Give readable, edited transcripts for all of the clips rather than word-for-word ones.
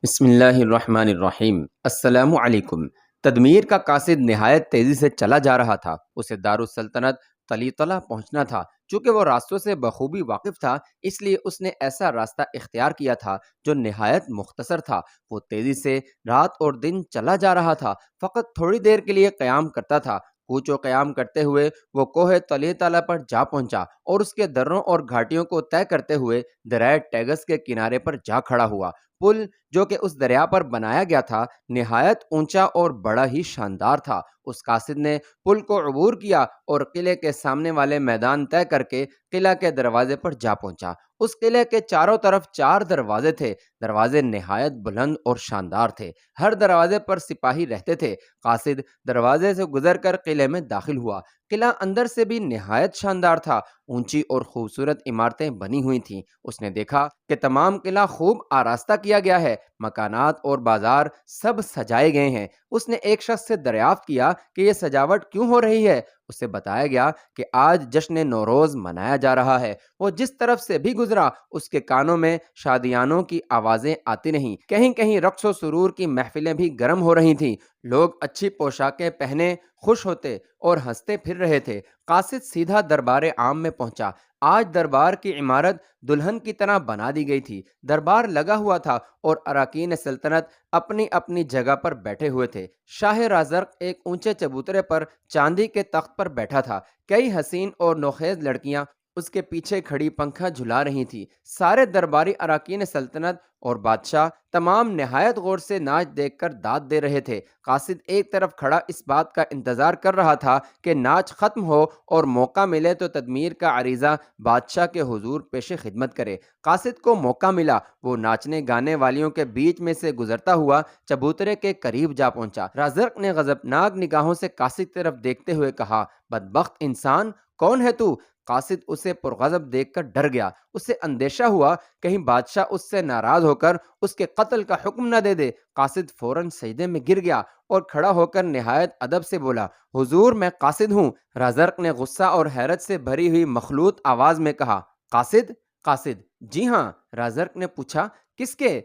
بسم اللہ الرحمن الرحیم۔ السلام علیکم۔ تدمیر کا قاصد نہایت تیزی سے چلا جا رہا تھا۔ اسے دارالسلطنت طلیطلہ پہنچنا تھا۔ چونکہ وہ راستوں سے بخوبی واقف تھا، اس لیے اس نے ایسا راستہ اختیار کیا تھا جو نہایت مختصر تھا۔ وہ تیزی سے رات اور دن چلا جا رہا تھا، فقط تھوڑی دیر کے لیے قیام کرتا تھا۔ کوچ و قیام کرتے ہوئے وہ کوہ طلیطلہ پر جا پہنچا اور اس کے دروں اور گھاٹیوں کو طے کرتے ہوئے دریائے ٹیگس کے کنارے پر جا کھڑا ہوا۔ پل جو کہ اس دریا پر بنایا گیا تھا نہایت اونچا اور بڑا ہی شاندار تھا۔ اس قاصد نے پل کو عبور کیا اور قلعے کے سامنے والے میدان طے کر کے قلعہ کے دروازے پر جا پہنچا۔ اس قلعے کے چاروں طرف 4 دروازے تھے۔ دروازے نہایت بلند اور شاندار تھے۔ ہر دروازے پر سپاہی رہتے تھے۔ قاصد دروازے سے گزر کر قلعے میں داخل ہوا۔ قلعہ اندر سے بھی نہایت شاندار تھا۔ اونچی اور خوبصورت عمارتیں بنی ہوئی تھیں۔ اس نے دیکھا کہ تمام قلعہ خوب آراستہ کیا گیا ہے۔ مکانات اور بازار سب سجائے گئے ہیں۔ اس نے ایک شخص سے دریافت کیا کہ یہ سجاوٹ کیوں ہو رہی ہے؟ اسے بتایا گیا کہ آج جشن نوروز منایا جا رہا ہے۔ وہ جس طرف سے بھی گزرا اس کے کانوں میں شادیانوں کی آوازیں آتی رہیں۔ کہیں کہیں رقص و سرور کی محفلیں بھی گرم ہو رہی تھیں۔ لوگ اچھی پوشاکیں پہنے خوش ہوتے اور ہنستے پھر رہے تھے۔ قاصد سیدھا دربار عام میں پہنچا۔ آج دربار کی عمارت دلہن کی طرح بنا دی گئی تھی۔ دربار لگا ہوا تھا اور اراکین سلطنت اپنی اپنی جگہ پر بیٹھے ہوئے تھے۔ شاہ رازرق ایک اونچے چبوترے پر چاندی کے تخت پر بیٹھا تھا۔ کئی حسین اور نوخیز لڑکیاں اس کے پیچھے کھڑی پنکھا جھلا رہی تھیں۔ سارے درباری اراکین سلطنت اور بادشاہ تمام نہایت غور سے ناچ دیکھ کر داد دے رہے تھے۔ قاصد ایک طرف کھڑا اس بات کا انتظار کر رہا تھا کہ ناچ ختم ہو اور موقع ملے تو تدمیر کا عریضہ بادشاہ کے حضور پیش خدمت کرے۔ قاصد کو موقع ملا۔ وہ ناچنے گانے والیوں کے بیچ میں سے گزرتا ہوا چبوترے کے قریب جا پہنچا۔ رازرق نے غضبناک نگاہوں سے قاصد کی طرف دیکھتے ہوئے کہا، بدبخت انسان، کون ہے تو؟ قاصد اسے پرغضب دیکھ کر ڈر گیا۔ اسے اندیشہ ہوا کہیں بادشاہ اس سے ناراض ہو کر اس کے قتل کا حکم نہ دے دے۔ قاصد فوراً سجدے میں گر گیا اور کھڑا ہو کر نہایت ادب سے بولا، حضور میں قاصد ہوں۔ رازرق نے غصہ اور حیرت سے بھری ہوئی مخلوط آواز میں کہا، قاصد؟ قاصد: جی ہاں۔ رازرق نے پوچھا، کس کے؟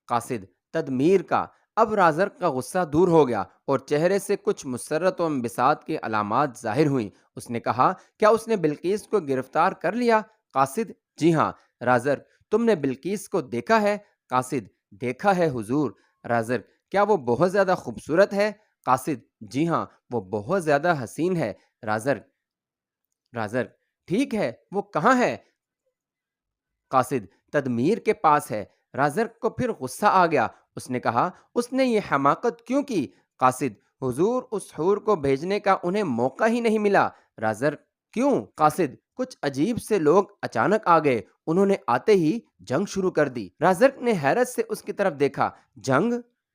قاصد: تدمیر کا۔ اب رازرق کا غصہ دور ہو گیا اور چہرے سے کچھ مسرت و انبساط کی علامات ظاہر ہوئیں۔ اس نے کہا، کیا اس نے بلقیس کو گرفتار کر لیا؟ قاصد: جی ہاں۔ رازرق: تم نے بلقیس کو دیکھا ہے؟ قاصد: دیکھا ہے حضور۔ رازرق: کیا وہ بہت زیادہ خوبصورت ہے؟ قاصد: جی ہاں، وہ بہت زیادہ حسین ہے۔ رازرق: ٹھیک ہے، وہ کہاں ہے؟ قاصد: تدمیر کے پاس ہے۔ رازرق کو پھر غصہ آ گیا۔ اس نے کہا، اس نے یہ حماقت کیوں کی؟ قاصد: حضور، اس حور کو بھیجنے کا انہیں موقع ہی نہیں ملا۔ رازرق: کیوں؟ قاصد: کچھ عجیب سے لوگ اچانک آ گئے، انہوں نے آتے ہی جنگ شروع کر دی۔ رازرق نے حیرت سے اس کی طرف دیکھا، جنگ؟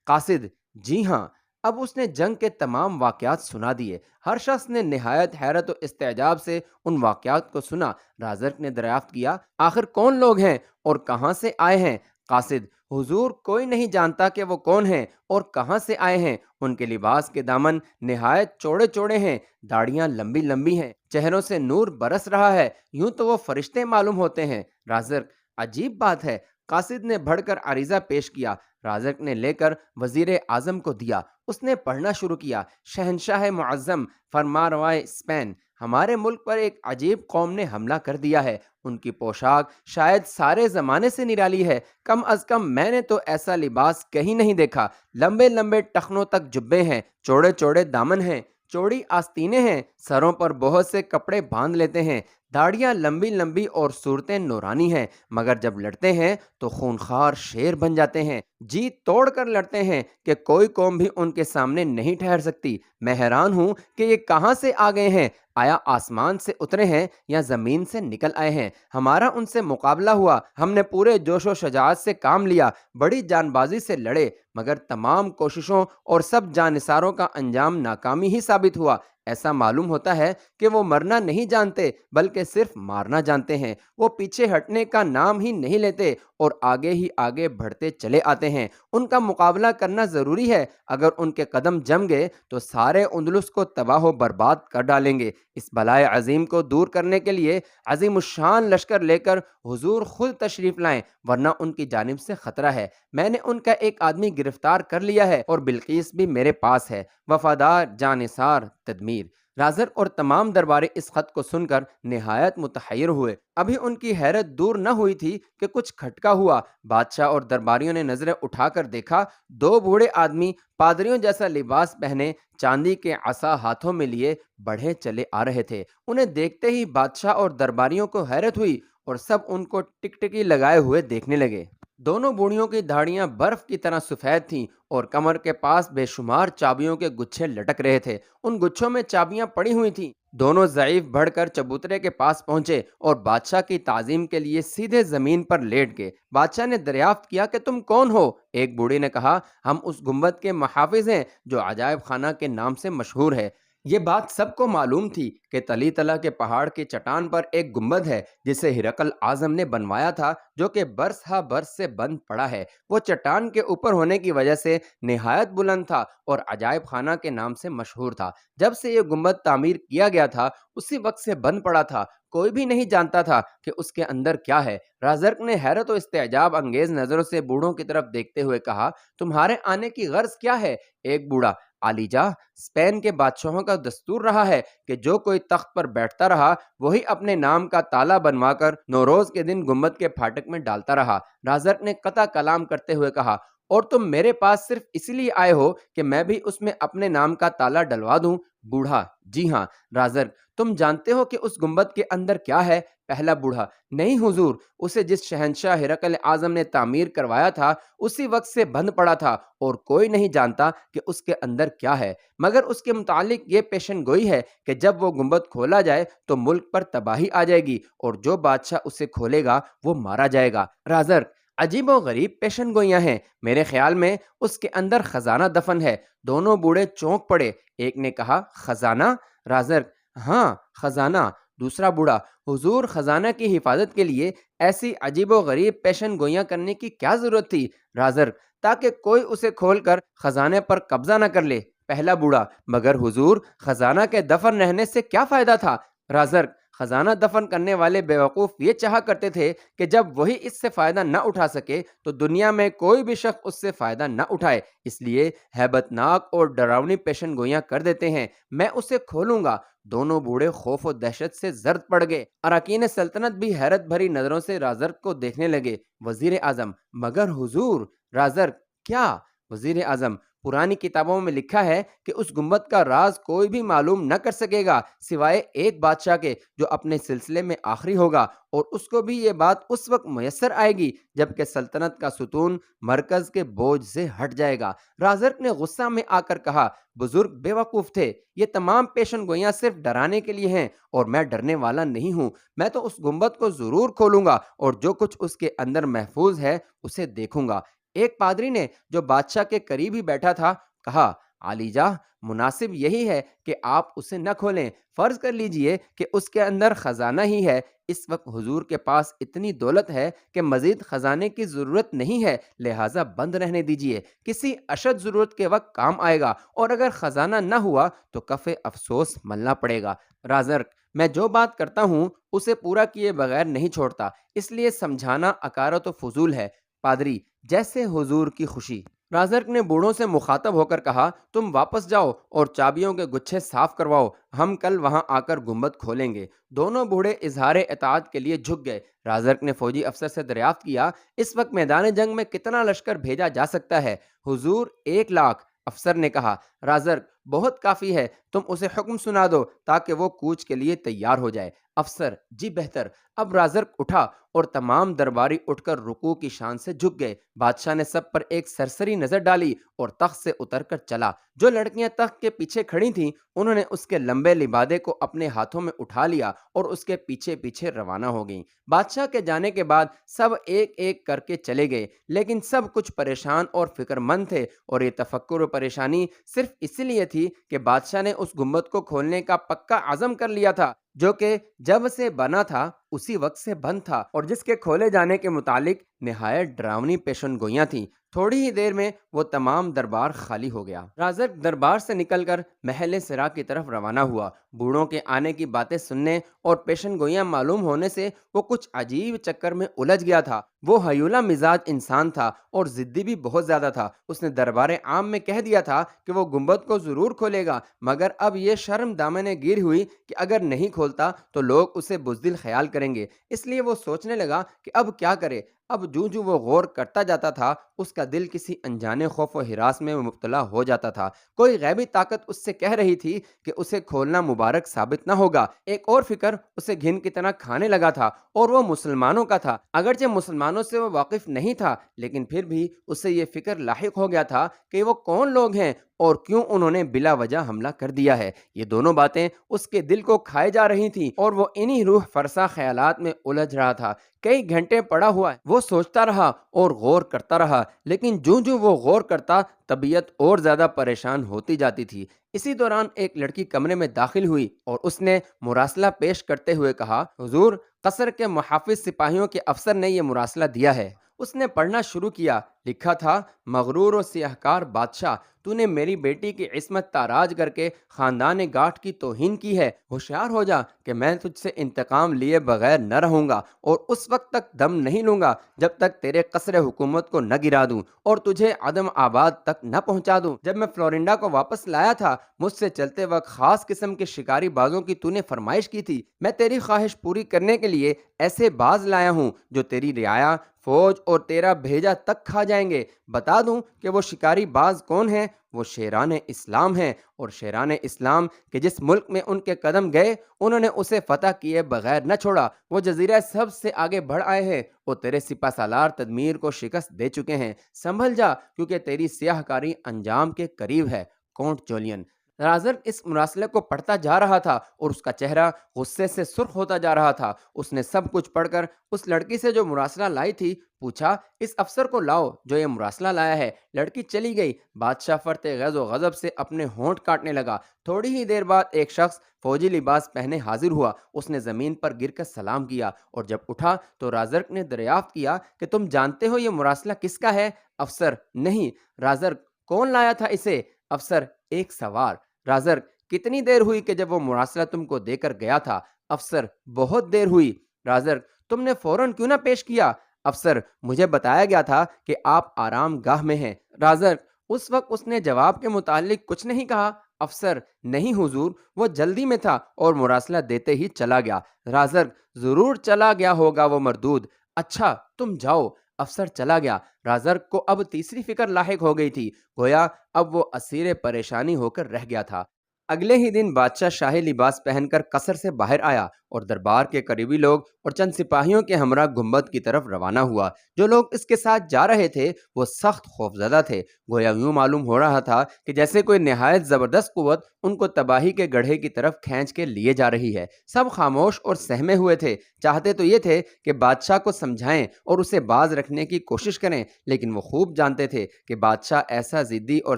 قاصد: جی ہاں۔ اب اس نے جنگ کے تمام واقعات سنا دیے۔ ہر شخص نے نہایت حیرت و استعجاب سے ان واقعات کو سنا۔ رازرق نے دریافت کیا، آخر کون لوگ ہیں اور کہاں سے آئے ہیں؟ قاصد: حضور، کوئی نہیں جانتا کہ وہ کون ہیں اور کہاں سے آئے ہیں۔ ان کے لباس کے دامن نہایت چوڑے چوڑے ہیں، داڑیاں لمبی لمبی ہیں، چہروں سے نور برس رہا ہے، یوں تو وہ فرشتے معلوم ہوتے ہیں۔ رازرق: عجیب بات ہے۔ قاصد نے بڑھ کر عریضہ پیش کیا۔ رازرق نے لے کر وزیر اعظم کو دیا۔ اس نے پڑھنا شروع کیا، شہنشاہ معظم، فرمانروائے اسپین، ہمارے ملک پر ایک عجیب قوم نے حملہ کر دیا ہے۔ ان کی پوشاک شاید سارے زمانے سے نرالی ہے۔ کم از کم میں نے تو ایسا لباس کہیں نہیں دیکھا۔ لمبے لمبے ٹخنوں تک جبے ہیں، چوڑے چوڑے دامن ہیں، چوڑی آستینیں ہیں، سروں پر بہت سے کپڑے باندھ لیتے ہیں، داڑیاں لمبی لمبی اور صورتیں نورانی ہیں، مگر جب لڑتے ہیں تو خونخوار شیر بن جاتے ہیں، جی توڑ کر لڑتے ہیں کہ کوئی قوم بھی ان کے سامنے نہیں ٹھہر سکتی۔ میں حیران ہوں کہ یہ کہاں سے آ گئے ہیں، آیا آسمان سے اترے ہیں یا زمین سے نکل آئے ہیں؟ ہمارا ان سے مقابلہ ہوا، ہم نے پورے جوش و شجاعت سے کام لیا، بڑی جان بازی سے لڑے، مگر تمام کوششوں اور سب جانثاروں کا انجام ناکامی ہی ثابت ہوا۔ ایسا معلوم ہوتا ہے کہ وہ مرنا نہیں جانتے بلکہ صرف مارنا جانتے ہیں۔ وہ پیچھے ہٹنے کا نام ہی نہیں لیتے اور آگے ہی آگے بڑھتے چلے آتے ہیں۔ ان کا مقابلہ کرنا ضروری ہے، اگر ان کے قدم جم گئے تو سارے اندلس کو تباہ و برباد کر ڈالیں گے۔ اس بلائے عظیم کو دور کرنے کے لیے عظیم الشان لشکر لے کر حضور خود تشریف لائیں، ورنہ ان کی جانب سے خطرہ ہے۔ میں نے ان کا ایک آدمی گرفتار کر لیا ہے اور بلقیس بھی میرے پاس ہے۔ وفادار جانثار تدمیر۔ رازق اور تمام درباری اس خط کو سن کر نہایت متحیر ہوئے۔ ابھی ان کی حیرت دور نہ ہوئی تھی کہ کچھ کھٹکا ہوا۔ بادشاہ اور درباریوں نے نظریں اٹھا کر دیکھا، دو بوڑھے آدمی پادریوں جیسا لباس پہنے، چاندی کے عصا ہاتھوں میں لیے بڑھے چلے آ رہے تھے۔ انہیں دیکھتے ہی بادشاہ اور درباریوں کو حیرت ہوئی اور سب ان کو ٹکٹکی لگائے ہوئے دیکھنے لگے۔ دونوں بوڑھیوں کی داڑیاں برف کی طرح سفید تھیں اور کمر کے پاس بے شمار چابیوں کے گچھے لٹک رہے تھے۔ ان گچھوں میں چابیاں پڑی ہوئی تھیں۔ دونوں ضعیف بڑھ کر چبوترے کے پاس پہنچے اور بادشاہ کی تعظیم کے لیے سیدھے زمین پر لیٹ گئے۔ بادشاہ نے دریافت کیا کہ تم کون ہو؟ ایک بوڑھی نے کہا، ہم اس گنبد کے محافظ ہیں جو عجائب خانہ کے نام سے مشہور ہے۔ یہ بات سب کو معلوم تھی کہ تلی تلا کے پہاڑ کی چٹان پر ایک گنبد ہے جسے ہرقل اعظم نے بنوایا تھا، جو کہ برس ہا برس سے بند پڑا ہے۔ وہ چٹان کے اوپر ہونے کی وجہ سے نہایت بلند تھا اور عجائب خانہ کے نام سے مشہور تھا۔ جب سے یہ گنبد تعمیر کیا گیا تھا اسی وقت سے بند پڑا تھا، کوئی بھی نہیں جانتا تھا کہ اس کے اندر کیا ہے۔ رازرق نے حیرت و استعجاب انگیز نظروں سے بوڑھوں کی طرف دیکھتے ہوئے کہا، تمہارے آنے کی غرض کیا ہے؟ ایک بوڑھا، عالی جاہ، اسپین کے بادشاہوں کا دستور رہا ہے کہ جو کوئی تخت پر بیٹھتا رہا وہی اپنے نام کا تالا بنوا کر نوروز کے دن گنبد کے پھاٹک میں ڈالتا رہا۔ رازرق نے قطع کلام کرتے ہوئے کہا، اور تم میرے پاس صرف اس لیے آئے ہو کہ میں بھی اس میں اپنے نام کا تالا ڈلوا دوں؟ بوڑھا، جی ہاں۔ رازرق، تم جانتے ہو کہ اس گنبد کے اندر کیا ہے؟ پہلا بوڑھا، نہیں حضور، اسے جس شہنشاہ ہرقل اعظم نے تعمیر کروایا تھا اسی وقت سے بند پڑا تھا اور کوئی نہیں جانتا کہ اس کے اندر کیا ہے، مگر اس کے متعلق یہ پیشن گوئی ہے کہ جب وہ گنبد کھولا جائے تو ملک پر تباہی آ جائے گی اور جو بادشاہ اسے کھولے گا وہ مارا جائے گا۔ رازرق، عجیب و غریب پیشن گوئیاں ہیں، میرے خیال میں اس کے اندر خزانہ دفن ہے۔ دونوں بوڑھے چونک پڑے۔ ایک نے کہا، خزانہ؟ رازرق، ہاں خزانہ۔ دوسرا بوڑھا، حضور خزانہ کی حفاظت کے لیے ایسی عجیب و غریب پیشن گوئیاں کرنے کی کیا ضرورت تھی؟ رازرق، تاکہ کوئی اسے کھول کر خزانے پر قبضہ نہ کر لے۔ پہلا بوڑھا، مگر حضور خزانہ کے دفن رہنے سے کیا فائدہ تھا؟ رازرق، خزانہ دفن کرنے والے بیوقوف یہ چاہا کرتے تھے کہ جب وہی اس سے فائدہ نہ اٹھا سکے تو دنیا میں کوئی بھی شخص اس سے فائدہ نہ اٹھائے، اس لیے ہیبت ناک اور ڈراؤنی پیشن گوئیاں کر دیتے ہیں۔ میں اسے کھولوں گا۔ دونوں بوڑھے خوف و دہشت سے زرد پڑ گئے۔ اراکین سلطنت بھی حیرت بھری نظروں سے رازرق کو دیکھنے لگے۔ وزیر اعظم، مگر حضور۔ رازرق، کیا؟ وزیر اعظم، پرانی کتابوں میں لکھا ہے کہ اس گنبد کا راز کوئی بھی معلوم نہ کر سکے گا سوائے ایک بادشاہ کے جو اپنے سلسلے میں آخری ہوگا، اور اس کو بھی یہ بات اس وقت میسر آئے گی جب کہ سلطنت کا ستون مرکز کے بوجھ سے ہٹ جائے گا۔ رازرق نے غصہ میں آ کر کہا، بزرگ بے وقوف تھے، یہ تمام پیشن گوئیاں صرف ڈرانے کے لیے ہیں اور میں ڈرنے والا نہیں ہوں۔ میں تو اس گنبد کو ضرور کھولوں گا اور جو کچھ اس کے اندر محفوظ ہے اسے دیکھوں گا۔ ایک پادری نے جو بادشاہ کے قریب ہی بیٹھا تھا کہا، عالی جاہ، مناسب یہی ہے کہ آپ اسے نہ کھولیں۔ فرض کر لیجئے کہ اس کے اندر خزانہ ہی ہے۔ اس وقت حضور کے پاس اتنی دولت ہے کہ مزید خزانے کی ضرورت نہیں ہے، لہٰذا بند رہنے دیجئے، کسی اشد ضرورت کے وقت کام آئے گا، اور اگر خزانہ نہ ہوا تو کف افسوس ملنا پڑے گا۔ رازرق، میں جو بات کرتا ہوں اسے پورا کیے بغیر نہیں چھوڑتا، اس لیے سمجھانا اکارت و فضول ہے۔ پادری، جیسے حضور کی خوشی۔ رازرق نے بوڑھوں سے مخاطب ہو کر کہا، تم واپس جاؤ اور چابیوں کے گچھے صاف کرواؤ، ہم کل وہاں آ کر گنبد کھولیں گے۔ دونوں بوڑھے اظہار اطاعت کے لیے جھک گئے۔ رازرق نے فوجی افسر سے دریافت کیا، اس وقت میدان جنگ میں کتنا لشکر بھیجا جا سکتا ہے؟ حضور 1,00,000۔ افسر نے کہا، رازرق، بہت کافی ہے، تم اسے حکم سنا دو تاکہ وہ کوچ کے لیے تیار ہو جائے۔ افسر: جی بہتر۔ اب رازرک اٹھا اور تمام درباری اٹھ کر رکوع کی شان سے جھک گئے۔ بادشاہ نے سب پر ایک سرسری نظر ڈالی اور تخت سے اتر کر چلا۔ جو لڑکیاں تخت کے پیچھے کھڑی تھیں انہوں نے اس کے لمبے لبادے کو اپنے ہاتھوں میں اٹھا لیا اور اس کے پیچھے پیچھے روانہ ہو گئیں۔ بادشاہ کے جانے کے بعد سب ایک ایک کر کے چلے گئے، لیکن سب کچھ پریشان اور فکر مند تھے، اور یہ تفکر و پریشانی صرف اسی لیے تھی کہ بادشاہ نے اس گنبد کو کھولنے کا پکا عزم کر لیا تھا، جو کہ جب سے بنا تھا اسی وقت سے بند تھا، اور جس کے کھولے جانے کے متعلق نہایت ڈراؤنی پیشن گوئیاں تھیں۔ تھوڑی ہی دیر میں وہ تمام دربار خالی ہو گیا۔ رازق دربار سے نکل کر محل سرا کی طرف روانہ ہوا۔ بوڑھوں کے آنے کی باتیں سننے اور پیشن گوئیاں معلوم ہونے سے وہ کچھ عجیب چکر میں الجھ گیا تھا۔ وہ ہیولا مزاج انسان تھا اور ضدی بھی بہت زیادہ تھا۔ اس نے دربار عام میں کہہ دیا تھا کہ وہ گنبد کو ضرور کھولے گا، مگر اب یہ شرم دامن گیر ہوئی کہ اگر نہیں کھولتا تو لوگ اسے بزدل خیال کریں گے۔ اس لیے وہ سوچنے لگا کہ اب کیا کرے۔ اب جو وہ غور کرتا جاتا تھا اس کا دل کسی انجانے خوف و ہراس میں مبتلا ہو جاتا تھا۔ کوئی غیبی طاقت اس سے کہہ رہی تھی کہ اسے کھولنا مبارک ثابت نہ ہوگا۔ ایک اور فکر اسے گھن کی طرح کھانے لگا تھا، اور وہ مسلمانوں کا تھا۔ اگرچہ مسلمانوں سے وہ واقف نہیں تھا، لیکن پھر بھی اسے یہ فکر لاحق ہو گیا تھا کہ وہ کون لوگ ہیں اور کیوں انہوں نے بلا وجہ حملہ کر دیا ہے۔ یہ دونوں باتیں اس کے دل کو کھائے جا رہی تھیں اور وہ انہی روح فرسا خیالات میں الجھ رہا تھا۔ کئی گھنٹے پڑا ہوا وہ سوچتا رہا اور غور کرتا رہا، لیکن جو وہ غور کرتا طبیعت اور زیادہ پریشان ہوتی جاتی تھی۔ اسی دوران ایک لڑکی کمرے میں داخل ہوئی اور اس نے مراسلہ پیش کرتے ہوئے کہا: حضور، قصر کے محافظ سپاہیوں کے افسر نے یہ مراسلہ دیا ہے۔ اس نے پڑھنا شروع کیا۔ لکھا تھا: مغرور و سیاہکار بادشاہ، تو نے میری بیٹی کی عصمت تاراج کر کے خاندان گاٹھ کی توہین کی ہے۔ ہوشیار ہو جا کہ میں تجھ سے انتقام لیے بغیر نہ رہوں گا، اور اس وقت تک دم نہیں لوں گا جب تک تیرے قصر حکومت کو نہ گرا دوں اور تجھے عدم آباد تک نہ پہنچا دوں۔ جب میں فلورنڈا کو واپس لایا تھا، مجھ سے چلتے وقت خاص قسم کے شکاری بازوں کی تو نے فرمائش کی تھی۔ میں تیری خواہش پوری کرنے کے لیے ایسے باز لایا ہوں جو تیری رعایا، فوج اور تیرا بھیجا تک کھا جائیں گے۔ بتا دوں کہ وہ شکاری باز کون ہیں؟ وہ شیران اسلام ہیں، اور شیران اسلام کہ جس ملک میں ان کے قدم گئے انہوں نے اسے فتح کیے بغیر نہ چھوڑا۔ وہ جزیرہ سب سے آگے بڑھ آئے ہیں اور تیرے سپہ سالار تدمیر کو شکست دے چکے ہیں۔ سنبھل جا، کیونکہ تیری سیاہ کاری انجام کے قریب ہے۔ Can't Julian. رازر اس مراسلے کو پڑھتا جا رہا تھا اور اس کا چہرہ غصے سے سرخ ہوتا جا رہا تھا۔ اس نے سب کچھ پڑھ کر اس لڑکی سے جو مراسلہ لائی تھی پوچھا: اس افسر کو لاؤ جو یہ مراسلہ لایا ہے۔ لڑکی چلی گئی۔ بادشاہ فرتے غیظ و غضب سے اپنے ہونٹ کاٹنے لگا۔ تھوڑی ہی دیر بعد ایک شخص فوجی لباس پہنے حاضر ہوا۔ اس نے زمین پر گر کر سلام کیا، اور جب اٹھا تو رازرک نے دریافت کیا کہ تم جانتے ہو یہ مراسلہ کس کا ہے؟ افسر: نہیں۔ رازرک: کون لایا تھا اسے؟ افسر: ایک سوار۔ رازرک: کتنی دیر ہوئی کہ جب وہ مراسلہ تم کو دے کر گیا تھا؟ افسر: بہت دیر ہوئی۔ رازرک: تم نے فوراً کیوں نہ پیش کیا؟ افسر: مجھے بتایا گیا تھا کہ آپ آرام گاہ میں ہیں۔ رازرک: اس وقت اس نے جواب کے متعلق کچھ نہیں کہا؟ افسر: نہیں حضور، وہ جلدی میں تھا اور مراسلہ دیتے ہی چلا گیا۔ رازرک: ضرور چلا گیا ہوگا وہ مردود۔ اچھا، تم جاؤ۔ افسر چلا گیا۔ رازرک کو اب تیسری فکر لاحق ہو گئی تھی، گویا اب وہ اسیر پریشانی ہو کر رہ گیا تھا۔ اگلے ہی دن بادشاہ شاہی لباس پہن کر قصر سے باہر آیا اور دربار کے قریبی لوگ اور چند سپاہیوں کے ہمراہ گنبد کی طرف روانہ ہوا۔ جو لوگ اس کے ساتھ جا رہے تھے وہ سخت خوفزدہ تھے، گویا یوں معلوم ہو رہا تھا کہ جیسے کوئی نہایت زبردست قوت ان کو تباہی کے گڑھے کی طرف کھینچ کے لیے جا رہی ہے۔ سب خاموش اور سہمے ہوئے تھے، چاہتے تو یہ تھے کہ بادشاہ کو سمجھائیں اور اسے باز رکھنے کی کوشش کریں، لیکن وہ خوب جانتے تھے کہ بادشاہ ایسا ضدی اور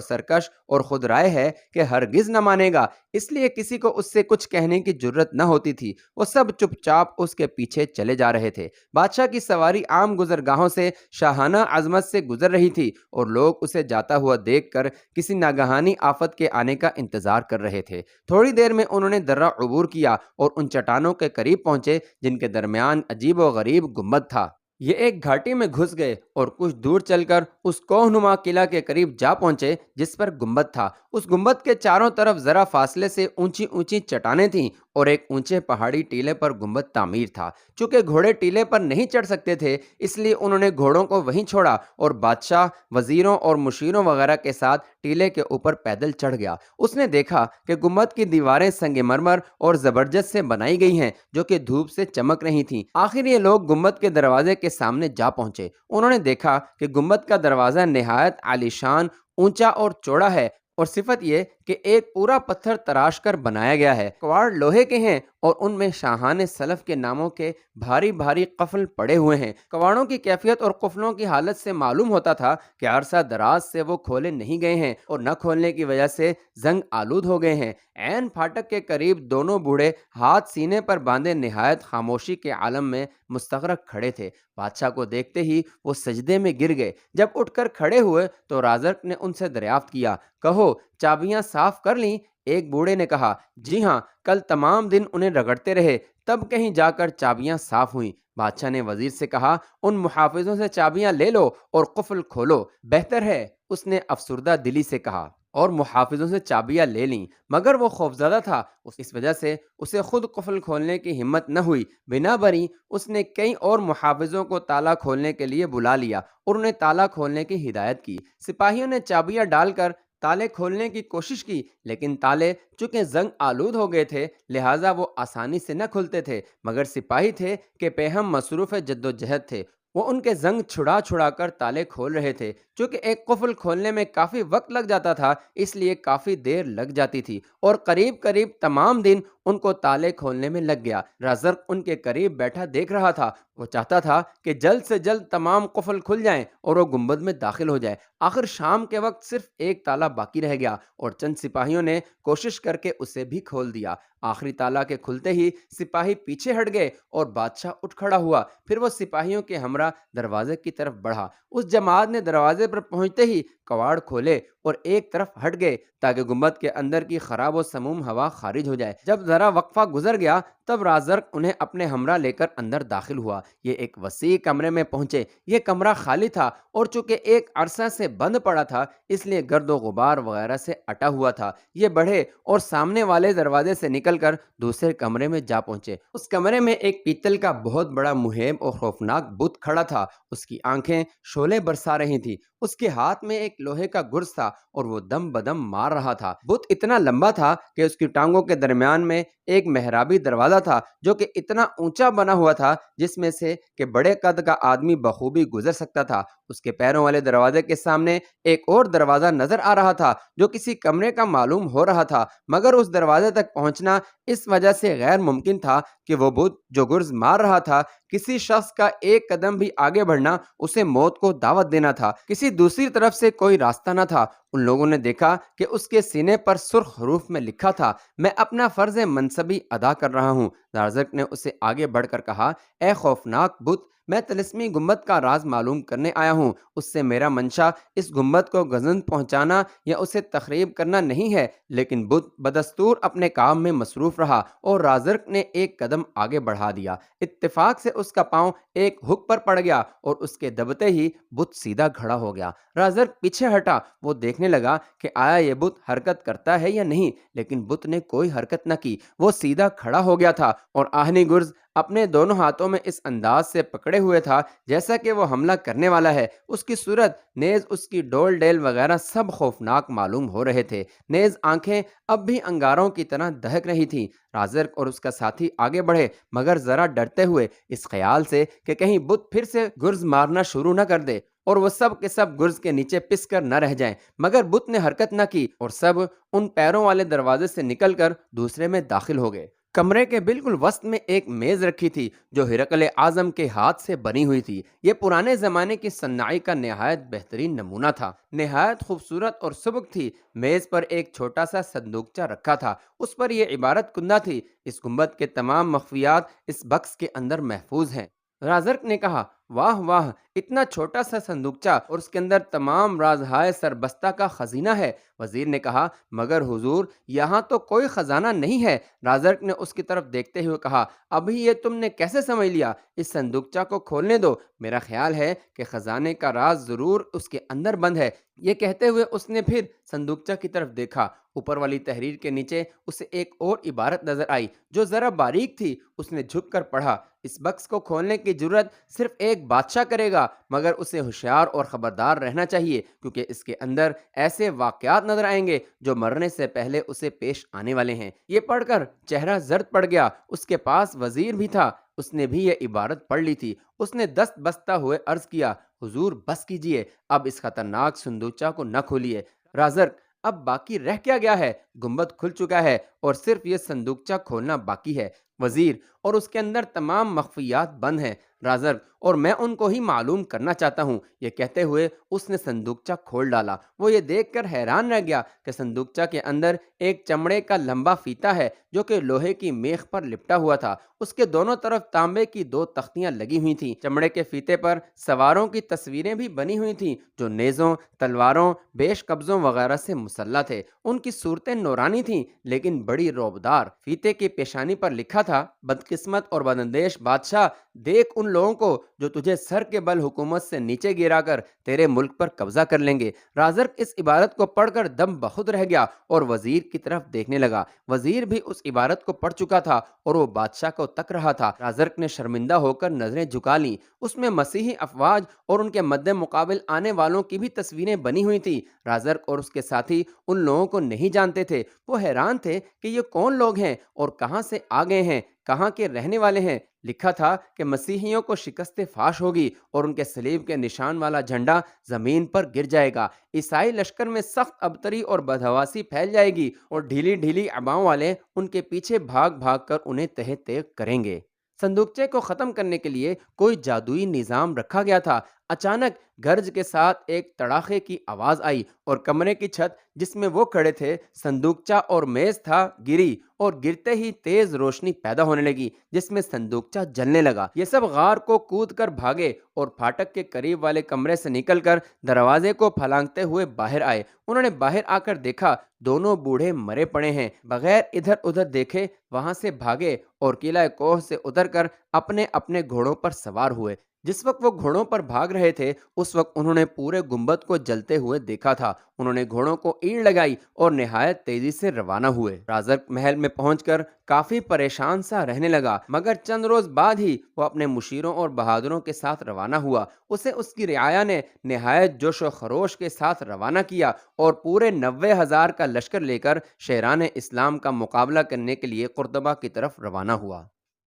سرکش اور خود رائے ہے کہ ہرگز نہ مانے گا، اس لیے کسی کو اس سے کچھ کہنے کی جرت نہ ہوتی تھی۔ وہ سب چپ چاپ اس کے پیچھے چلے جا رہے تھے۔ بادشاہ کی سواری عام گزرگاہوں سے شاہانہ عظمت سے گزر رہی تھی، اور لوگ اسے جاتا ہوا دیکھ کر کسی ناگہانی آفت کے آنے کا انتظار کر رہے تھے۔ تھوڑی دیر میں انہوں نے درہ عبور کیا اور ان چٹانوں کے قریب پہنچے جن کے درمیان عجیب و غریب گنبد تھا۔ یہ ایک گھاٹی میں گھس گئے اور کچھ دور چل کر اس کوہ نما قلعہ کے قریب جا پہنچے جس پر گنبد تھا۔ اس گنبد کے چاروں طرف ذرا فاصلے سے اونچی اونچی چٹانیں تھیں اور ایک اونچے پہاڑی ٹیلے پر گنبد تعمیر تھا۔ چونکہ گھوڑے ٹیلے پر نہیں چڑھ سکتے تھے، اس لیے انہوں نے گھوڑوں کو وہیں چھوڑا اور بادشاہ، وزیروں اور مشیروں وغیرہ کے ساتھ ٹیلے کے اوپر پیدل چڑھ گیا۔ اس نے دیکھا کہ گنبد کی دیواریں سنگ مرمر اور زبرجد سے بنائی گئی ہیں جو کہ دھوپ سے چمک رہی تھیں۔ آخر یہ لوگ گنبد کے دروازے کے سامنے جا پہنچے۔ انہوں نے دیکھا کہ گنبد کا دروازہ نہایت عالیشان، اونچا اور چوڑا ہے، اور صفت یہ کہ ایک پورا پتھر تراش کر بنایا گیا ہے۔ کواڑ لوہے کے ہیں اور ان میں شاہان سلف کے ناموں کے بھاری بھاری قفل پڑے ہوئے ہیں۔ کواڑوں کی کیفیت اور قفلوں کی حالت سے معلوم ہوتا تھا کہ عرصہ دراز سے وہ کھولے نہیں گئے ہیں اور نہ کھولنے کی وجہ سے زنگ آلود ہو گئے ہیں۔ عین پھاٹک کے قریب دونوں بوڑھے ہاتھ سینے پر باندھے نہایت خاموشی کے عالم میں مستغرق کھڑے تھے۔ بادشاہ کو دیکھتے ہی وہ سجدے میں گر گئے۔ جب اٹھ کر کھڑے ہوئے تو رازق نے ان سے دریافت کیا، کہو چابیاں صاف کر لیں؟ ایک بوڑھے نے کہا، جی ہاں، کل تمام دن انہیں رگڑتے رہے، تب کہیں جا کر چابیاں صاف ہوئیں۔ بادشاہ نے وزیر سے کہا، ان محافظوں سے چابیاں لے لو اور قفل کھولو۔ بہتر ہے، اس نے افسردہ دلی سے کہا، اور محافظوں سے چابیاں لے لیں، مگر وہ خوفزدہ تھا، اس وجہ سے اسے خود قفل کھولنے کی ہمت نہ ہوئی۔ بنا بری اس نے کئی اور محافظوں کو تالا کھولنے کے لیے بلا لیا اور انہیں تالا کھولنے کی ہدایت کی۔ سپاہیوں نے چابیاں ڈال کر تالے کھولنے کی کوشش کی، لیکن تالے چونکہ زنگ آلود ہو گئے تھے لہٰذا وہ آسانی سے نہ کھلتے تھے، مگر سپاہی تھے کہ بے ہم مصروف جدوجہد تھے، وہ ان کے زنگ چھڑا چھڑا کر تالے کھول رہے تھے۔ چونکہ ایک قفل کھولنے میں کافی وقت لگ جاتا تھا، اس لیے کافی دیر لگ جاتی تھی اور قریب قریب تمام دن ان کو تالے کھولنے میں لگ گیا۔ رازق ان کے قریب بیٹھا دیکھ رہا تھا، وہ چاہتا تھا کہ جلد سے جلد تمام قفل کھل جائیں اور وہ گنبد میں داخل ہو جائے۔ آخر شام کے وقت صرف ایک تالا باقی رہ گیا اور چند سپاہیوں نے کوشش کر کے اسے بھی کھول دیا۔ آخری تالا کے کھلتے ہی سپاہی پیچھے ہٹ گئے اور بادشاہ اٹھ کھڑا ہوا۔ پھر وہ سپاہیوں کے ہمراہ دروازے کی طرف بڑھا۔ اس جماعت نے دروازے پر پہنچتے ہی کواڑ کھولے اور ایک طرف ہٹ گئے تاکہ گنبد کے اندر کی خراب و سموم ہوا خارج ہو جائے۔ جب ذرا وقفہ گزر گیا تب رازق انہیں اپنے ہمراہ لے کر اندر داخل ہوا۔ یہ ایک وسیع کمرے میں پہنچے۔ یہ کمرہ خالی تھا اور چونکہ ایک عرصہ سے بند پڑا تھا اس لیے گرد و غبار وغیرہ سے اٹا ہوا تھا۔ یہ بڑھے اور سامنے والے دروازے سے نکل کر دوسرے کمرے میں جا پہنچے۔ اس کمرے میں ایک پیتل کا بہت بڑا مہیب اور خوفناک بت کھڑا تھا۔ اس کی آنکھیں شعلے برسا رہی تھیں۔ اس کے ہاتھ میں ایک لوہے کا گرز تھا اور وہ دم بدم مار رہا تھا۔ بت اتنا لمبا تھا کہ اس کی ٹانگوں کے درمیان میں ایک محرابی دروازہ تھا جو کہ اتنا اونچا بنا ہوا تھا جس میں سے کہ بڑے قد کا آدمی بخوبی گزر سکتا تھا۔ اس کے پیروں والے دروازے کے سامنے ایک اور دروازہ نظر آ رہا تھا جو کسی کمرے کا معلوم ہو رہا تھا، مگر اس دروازے تک پہنچنا اس وجہ سے غیر ممکن تھا کہ وہ بت جو گرز مار رہا تھا، کسی شخص کا ایک قدم بھی آگے بڑھنا اسے موت کو دعوت دینا تھا۔ کسی دوسری طرف سے کوئی راستہ نہ تھا۔ ان لوگوں نے دیکھا کہ اس کے سینے پر سرخ حروف میں لکھا تھا، میں اپنا فرض منصبی ادا کر رہا ہوں۔ رازق نے اسے آگے بڑھ کر کہا، اے خوفناک بت، میں طلسمی گنبد کا راز معلوم کرنے آیا ہوں۔ اس سے میرا منشا اس گنبد کو گزند پہنچانا یا اسے تخریب کرنا نہیں ہے، لیکن بت بدستور اپنے کام میں مصروف رہا اور رازق نے ایک قدم آگے بڑھا دیا۔ اتفاق سے اس کا پاؤں ایک ہک پر پڑ گیا اور اس کے دبتے ہی بت سیدھا کھڑا ہو گیا۔ رازق پیچھے ہٹا، وہ دیکھنے لگا کہ آیا یہ بت حرکت کرتا ہے یا نہیں، لیکن بت نے کوئی حرکت نہ کی، وہ سیدھا کھڑا ہو گیا تھا اور آہنی گرز اپنے دونوں ہاتھوں میں اس انداز سے پکڑے ہوئے تھا جیسا کہ وہ حملہ کرنے والا ہے۔ اس کی صورت، نیز اس کی ڈول ڈیل وغیرہ سب خوفناک معلوم ہو رہے تھے، نیز آنکھیں اب بھی انگاروں کی طرح دہک رہی تھیں۔ رازق اور اس کا ساتھی آگے بڑھے مگر ذرا ڈرتے ہوئے، اس خیال سے کہ کہیں بت پھر سے گرز مارنا شروع نہ کر دے اور وہ سب کے سب گرز کے نیچے پس کر نہ رہ جائیں، مگر بت نے حرکت نہ کی اور سب ان پیروں والے دروازے سے نکل کر دوسرے میں داخل ہو گئے۔ کمرے کے بالکل وسط میں ایک میز رکھی تھی جو ہرقل اعظم کے ہاتھ سے بنی ہوئی تھی۔ یہ پرانے زمانے کی صناعی کا نہایت بہترین نمونہ تھا، نہایت خوبصورت اور سبک تھی۔ میز پر ایک چھوٹا سا صندوقچہ رکھا تھا، اس پر یہ عبارت کندہ تھی، اس گنبد کے تمام مخفیات اس بکس کے اندر محفوظ ہیں۔ رازق نے کہا، واہ واہ، اتنا چھوٹا سا صندوقچہ اور اس کے اندر تمام رازہائے سربستہ کا خزینہ ہے۔ وزیر نے کہا، مگر حضور یہاں تو کوئی خزانہ نہیں ہے۔ رازق نے اس کی طرف دیکھتے ہوئے کہا، ابھی یہ تم نے کیسے سمجھ لیا؟ اس صندوقچہ کو کھولنے دو، میرا خیال ہے کہ خزانے کا راز ضرور اس کے اندر بند ہے۔ یہ کہتے ہوئے اس نے پھر صندوقچہ کی طرف دیکھا اوپر والی تحریر کے نیچے اسے ایک اور عبارت نظر آئی جو ذرا باریک تھی۔ اس نے جھک کر پڑھا، اس بکس کو کھولنے کی جرت صرف ایک بادشاہ کرے گا، مگر اسے ہوشیار اور خبردار رہنا چاہیے، کیونکہ اس کے اندر ایسے واقعات نظر آئیں گے جو مرنے سے پہلے اسے پیش آنے والے ہیں۔ یہ پڑھ کر چہرہ زرد پڑ گیا۔ اس کے پاس وزیر بھی تھا، اس نے بھی یہ عبارت پڑھ لی تھی۔ اس نے دست بستہ ہوئے عرض کیا، حضور بس کیجئے، اب اس خطرناک صندوقچہ کو نہ کھولیے۔ رازق: اب باقی رہ کیا گیا ہے؟ گنبد کھل چکا ہے اور صرف یہ صندوقچہ کھولنا باقی ہے۔ وزیر: اور اس کے اندر تمام مخفیات بند ہیں۔ رازق: اور میں ان کو ہی معلوم کرنا چاہتا ہوں۔ یہ کہتے ہوئے اس نے صندوقچہ کھول ڈالا۔ وہ یہ دیکھ کر حیران رہ گیا کہ صندوقچہ کے اندر ایک چمڑے کا لمبا فیتہ ہے جو کہ لوہے کی میخ پر لپٹا ہوا تھا۔ اس کے دونوں طرف تانبے کی 2 تختیاں لگی ہوئی تھیں۔ چمڑے کے فیتے پر سواروں کی تصویریں بھی بنی ہوئی تھیں جو نیزوں، تلواروں، بیش قبضوں وغیرہ سے مسلح تھے۔ ان کی صورتیں نورانی تھیں لیکن بڑی رعبدار۔ فیتے کی پیشانی پر لکھا تھا: بدقسمت اور بداندیش بادشاہ، دیکھ ان لوگوں کو جو تجھے سر کے بل حکومت سے نیچے گرا کر تیرے ملک پر قبضہ کر لیں گے۔ رازق اس عبارت کو پڑھ کر دم بخود رہ گیا اور وزیر کی طرف دیکھنے لگا۔ وزیر بھی اس عبارت کو پڑھ چکا تھا اور وہ بادشاہ کو تک رہا تھا۔ رازق نے شرمندہ ہو کر نظریں جھکا لیں۔ اس میں مسیحی افواج اور ان کے مد مقابل آنے والوں کی بھی تصویریں بنی ہوئی تھیں۔ رازق اور اس کے ساتھی ان لوگوں کو نہیں جانتے تھے۔ وہ حیران تھے کہ یہ کون لوگ ہیں اور کہاں سے آ گئے ہیں، کہاں کے رہنے والے ہیں۔ لکھا تھا کہ مسیحیوں کو شکست فاش ہوگی اور ان کے صلیب کے نشان والا جھنڈا زمین پر گر جائے گا۔ عیسائی لشکر میں سخت ابتری اور بدحواسی پھیل جائے گی اور ڈھیلی ڈھیلی عباؤں والے ان کے پیچھے بھاگ بھاگ کر انہیں تہہ تیغ کریں گے۔ صندوقچے کو ختم کرنے کے لیے کوئی جادوئی نظام رکھا گیا تھا۔ اچانک گرج کے ساتھ ایک تڑاخے کی آواز آئی اور کمرے کی چھت جس میں وہ کھڑے تھے، صندوقچہ اور میز تھا، گری اور گرتے ہی تیز روشنی پیدا ہونے لگی جس میں صندوقچہ جلنے لگا۔ یہ سب غار کو کود کر بھاگے اور پھاٹک کے قریب والے کمرے سے نکل کر دروازے کو پھلانگتے ہوئے باہر آئے۔ انہوں نے باہر آ کر دیکھا دونوں بوڑھے مرے پڑے ہیں۔ بغیر ادھر ادھر دیکھے وہاں سے بھاگے اور قلعہ کوہ سے اتر کر اپنے اپنے گھوڑوں پر سوار ہوئے۔ جس وقت وہ گھوڑوں پر بھاگ رہے تھے اس وقت انہوں نے پورے گنبد کو جلتے ہوئے دیکھا تھا۔ انہوں نے گھوڑوں کو ایڑ لگائی اور نہایت تیزی سے روانہ ہوئے۔ رازق محل میں پہنچ کر کافی پریشان سا رہنے لگا، مگر چند روز بعد ہی وہ اپنے مشیروں اور بہادروں کے ساتھ روانہ ہوا۔ اسے اس کی رعایا نے نہایت جوش و خروش کے ساتھ روانہ کیا اور پورے 90,000 کا لشکر لے کر شیران اسلام کا مقابلہ کرنے کے لیے قرطبہ کی طرف روانہ ہوا۔